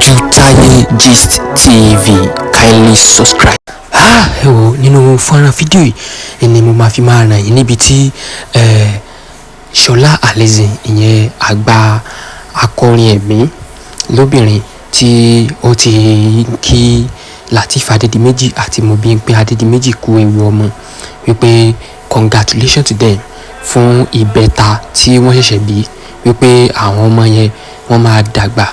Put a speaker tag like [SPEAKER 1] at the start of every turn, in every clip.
[SPEAKER 1] Ojútáyé Gist TV, kindly subscribe. Ẹ wò nínú fọ́nrán fídíò yìí ni mo máa fi máa ràn yín níbi tí Ṣọlá Allyson ìyẹn àgbà akọrin ẹ̀mí lóbìnrin tí ó ti kí Lateef Adédìméjì àti Mobímpé Adédìméjì kú ewu ọmọ wípé congratulations to them fún ìbẹ́ta tí wọ́n ṣẹ̀ṣẹ̀ bí, wípé àwọn ọmọ yẹn wọ́n máa dàgbà,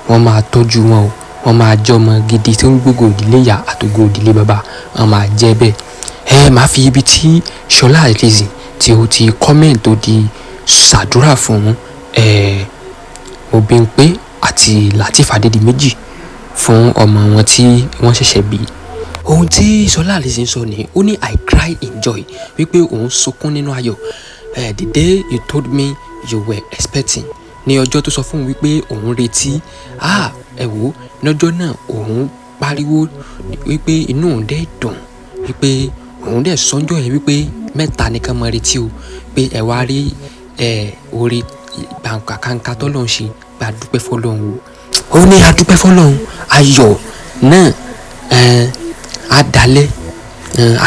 [SPEAKER 1] wọ́n máa tọ́jú wọn o, wọ́n máa jẹ́ ọmọ gidi tí ó ń gbógo ìdílé ìyá àtògo ìdílé bàbá, wọ́n máa jẹ́ bẹ́ẹ̀. Máa fi ibi tí Ṣọlá Allyson tí ó ti comment tó di ṣàdúrà fún Mobímpé àti Lateef Adédìméjì fún ọmọ wọn tí wọ́n ṣẹ̀ṣẹ̀ bí. Ohun tí Ṣọlá Allyson sọ ni ó ní I cry in joy, wípé òun sunkún nínú ayọ̀. The day you told me you were expecting, ní ọjọ́ tó sọ fún mi wípé òun retí, ẹ wò lọ́jọ́ náà òun pariwo wípé inú òun dẹ̀ dùn, wípé òun dẹ̀ sọ́njọ́ yẹn wípé mẹ́ta ni ká máa retí o, pé ẹ wá rí oore gbàǹkàkàǹkà tọ́lọ́run ṣe, gba dúpẹ́ fọ́lọ́run o. Ó ní adúpẹ́ fọ́lọ́run, ayọ̀ náà adalẹ́,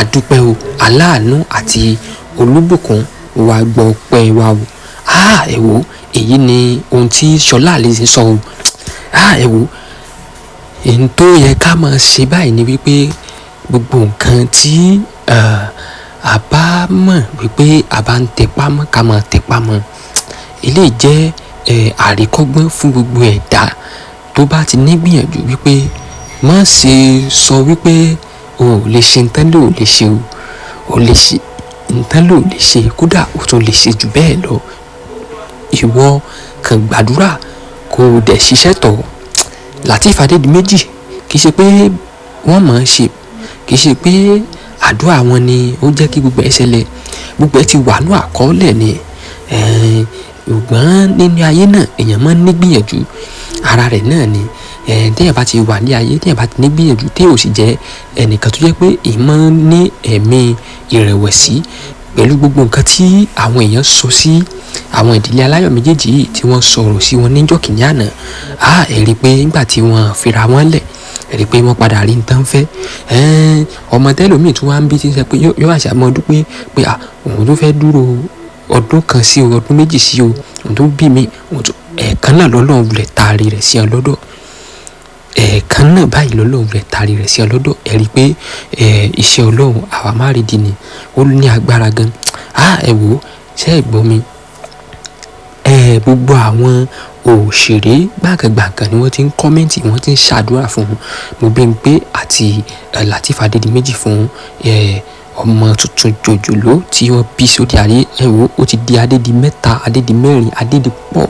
[SPEAKER 1] adúpẹ́ o, aláàánú àti olúbùkún wa gbọ́ ọpẹ́ wa o. Ẹ wò èyí ni ohun tí Ṣọlá Allyson sọ o. Ẹ wò ohun tó yẹ ká máa ṣe báyìí ni wípé gbogbo nǹkan tí a bá mọ̀ wípé a bá ń tẹpá mọ́ ká máa tẹpá mọ́. Eléyìí jẹ́ àríkọ́gbọ́n fún gbogbo ẹ̀dá tó bá ti nígbìyànjú wípé má ṣe sọ wípé o ò lè ṣe nǹkan ló lè ṣe o, o lè ṣe nǹkan ló lè ṣe, kódà o tún lè ṣe jù bẹ́ẹ̀ lọ. Ìwọ kàn gbàdúrà kó o dẹ̀ ṣiṣẹ́ tọ̀. Lateef Adédìméjì kì í ṣe pé wọ́n mọ̀ ọ́n ṣe, kì í ṣe pé àdúrà wọn ni ó jẹ́ kí gbogbo ẹ̀ ṣẹlẹ̀, gbogbo ẹ̀ ti wà ní àkọọ́lẹ̀ ni. Ṣùgbọ́n nínú ayé náà èèyàn máa ń nígbìyànjú ara rẹ̀ náà ni. Téèyàn bá ti wà ní ayé, téèyàn bá ti nígbìyànjú, téèyàn ò sì jẹ́ ẹnìkan tó jẹ́ pé ìmọ̀ ní ẹ̀mí ìrẹ̀wẹ̀sì pẹ̀lú gbogbo nǹkan tí àwọn èèyàn sọ sí àwọn ìdílé aláyọ̀ méjèèjì yìí tí wọ́n sọ̀rọ̀ sí wọn níjọ́ kìíní àná. Ẹ rí i pé nígbà tí wọ́n fira wọn lẹ̀, ẹ rí i pé wọ́n padà rí nǹkan fẹ́. Ọmọ tẹ́lòmíì tí wọ́n á ń bí ti ń sọ pé yóò àṣà mọ́ ọdún pé òun tó fẹ́ dúró ọdún kan sí o, ọdún méjì sí o, òun tó bí mi, ẹ̀ẹ̀kan náà lọ́lọ́run lè taari rẹ̀ sí ọ lọ́dọ̀. Ẹ̀ẹ̀kan náà báyìí lọ́lọ́run lè taari rẹ̀ sí ọ lọ́dọ̀. Ẹ rí i pé iṣẹ́ Ọlọ́run àwa má rí di ni, ó ní agbára gan. Ẹ wò ṣé ẹ gbọ́ mi. Gbogbo àwọn òṣèré gbàǹkàngbàǹkàn ni wọ́n ti ń kọ́mẹ́ǹtì, wọ́n ti ń ṣàdúrà fún Mobímpé àti Lateef Adédìméjì fún ọmọ tuntun jòjòló tí wọ́n bí sóde ayé. Ẹ wò ó ti di Adédìmẹ́ta, Adédìmẹ́rin, Adédìpọ̀.